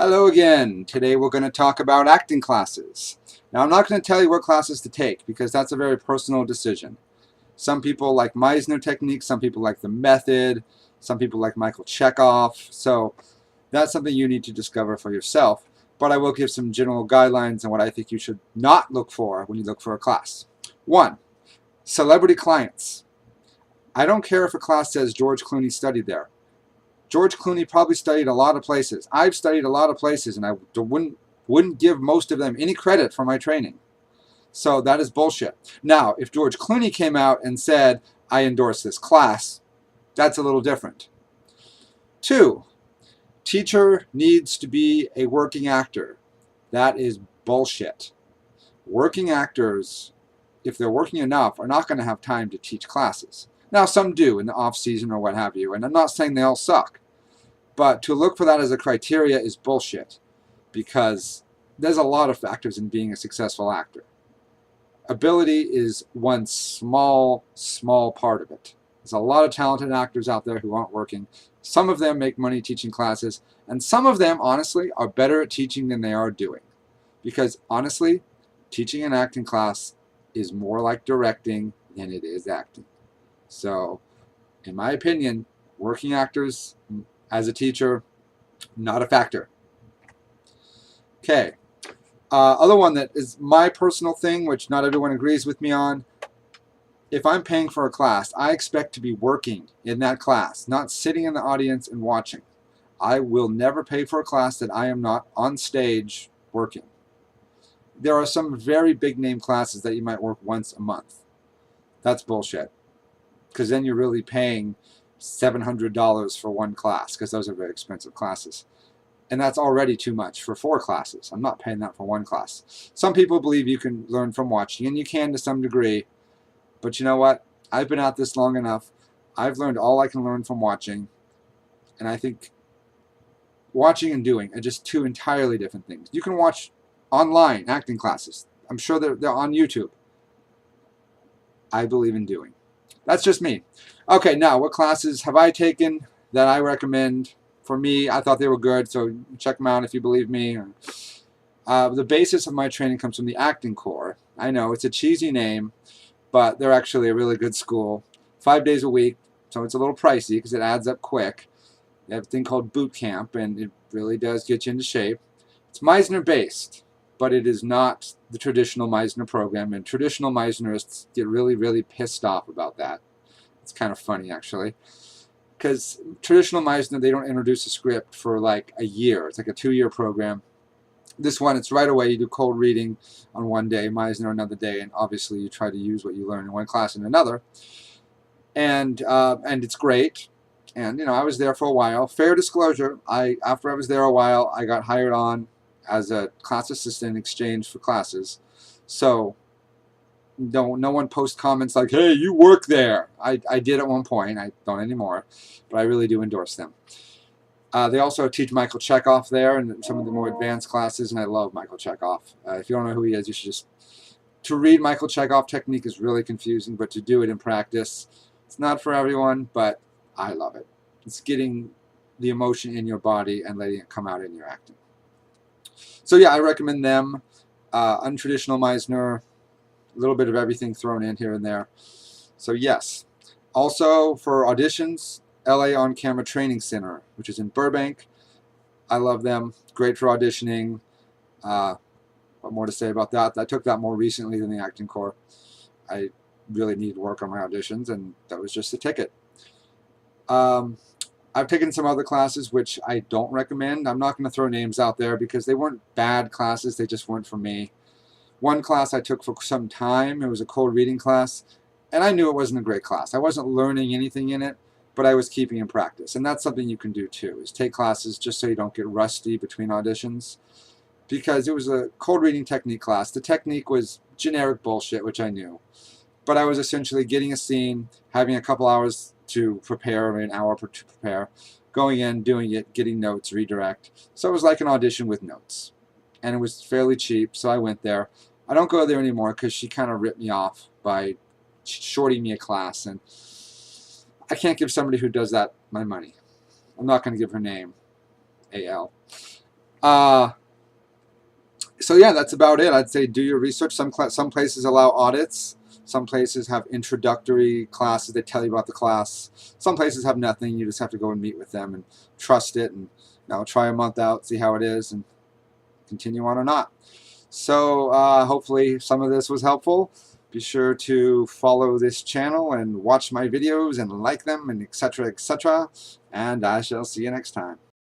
Hello again. Today we're going to talk about acting classes. Now I'm not going to tell you what classes to take because that's a very personal decision. Some people like Meisner technique, some people like the method, some people like Michael Chekhov. So that's something you need to discover for yourself. But I will give some general guidelines on what I think you should not look for when you look for a class. 1. Celebrity clients. I don't care if a class says George Clooney studied there. George Clooney probably studied a lot of places. I've studied a lot of places, and I wouldn't give most of them any credit for my training. So that is bullshit. Now, if George Clooney came out and said, I endorse this class, that's a little different. 2, teacher needs to be a working actor. That is bullshit. Working actors, if they're working enough, are not going to have time to teach classes. Now, some do in the off season or what have you, and I'm not saying they all suck. But to look for that as a criteria is bullshit because there's a lot of factors in being a successful actor. Ability is one small part of it. There's a lot of talented actors out there who aren't working. Some of them make money teaching classes, and some of them, honestly, are better at teaching than they are doing. Because, honestly, teaching an acting class is more like directing than it is acting. So, in my opinion, working actors as a teacher, not a factor. Okay. Other one that is my personal thing, which not everyone agrees with me on. If I'm paying for a class, I expect to be working in that class, not sitting in the audience and watching. I will never pay for a class that I am not on stage working. There are some very big name classes that you might work once a month. That's bullshit. Because then you're really paying $700 for one class, because those are very expensive classes. And that's already too much for 4 classes. I'm not paying that for one class. Some people believe you can learn from watching, and you can to some degree. But you know what? I've been at this long enough. I've learned all I can learn from watching. And I think watching and doing are just 2 entirely different things. You can watch online acting classes. I'm sure they're on YouTube. I believe in doing. That's just me. Okay, now what classes have I taken that I recommend? For me, I thought they were good, so check them out if you believe me. The basis of my training comes from the Acting Corps. I know, it's a cheesy name, but they're actually a really good school. 5 days a week, so it's a little pricey because it adds up quick. They have a thing called boot camp, and it really does get you into shape. It's Meisner-based, but it is not the traditional Meisner program, and traditional Meisnerists get really, really pissed off about that. It's kind of funny, actually. Because traditional Meisner, they don't introduce a script for like a year. It's like a 2-year program. This one, it's right away. You do cold reading on one day, Meisner another day, and obviously you try to use what you learn in one class in another. And it's great. And you know, I was there for a while. Fair disclosure, after I was there a while, I got hired on as a class assistant in exchange for classes. So no one posts comments like, hey, you work there. I did at one point. I don't anymore, but I really do endorse them. They also teach Michael Chekhov there and some of the more advanced classes, and I love Michael Chekhov. If you don't know who he is, you should just... To read Michael Chekhov technique is really confusing, but to do it in practice, it's not for everyone, but I love it. It's getting the emotion in your body and letting it come out in your acting. So yeah, I recommend them. Untraditional Meisner, a little bit of everything thrown in here and there. So yes. Also for auditions, LA On Camera Training Center, which is in Burbank. I love them. Great for auditioning. What more to say about that? I took that more recently than the Acting Corps. I really needed to work on my auditions, and that was just the ticket. I've taken some other classes which I don't recommend. I'm not going to throw names out there because they weren't bad classes. They just weren't for me. One class I took for some time, it was a cold reading class, and I knew it wasn't a great class. I wasn't learning anything in it, but I was keeping in practice. And that's something you can do too, is take classes just so you don't get rusty between auditions. Because it was a cold reading technique class. The technique was generic bullshit, which I knew. But I was essentially getting a scene, having a couple hours to prepare, or an hour to prepare, going in, doing it, getting notes, redirect. So it was like an audition with notes. And it was fairly cheap, so I went there. I don't go there anymore because she kind of ripped me off by shorting me a class, and I can't give somebody who does that my money. I'm not going to give her name, AL. So yeah, that's about it. I'd say do your research. Some places allow audits. Some places have introductory classes. They tell you about the class. Some places have nothing. You just have to go and meet with them and trust it, and try a month out, see how it is, and continue on or not. So hopefully some of this was helpful. Be sure to follow this channel and watch my videos and like them, and etc., etc. And I shall see you next time.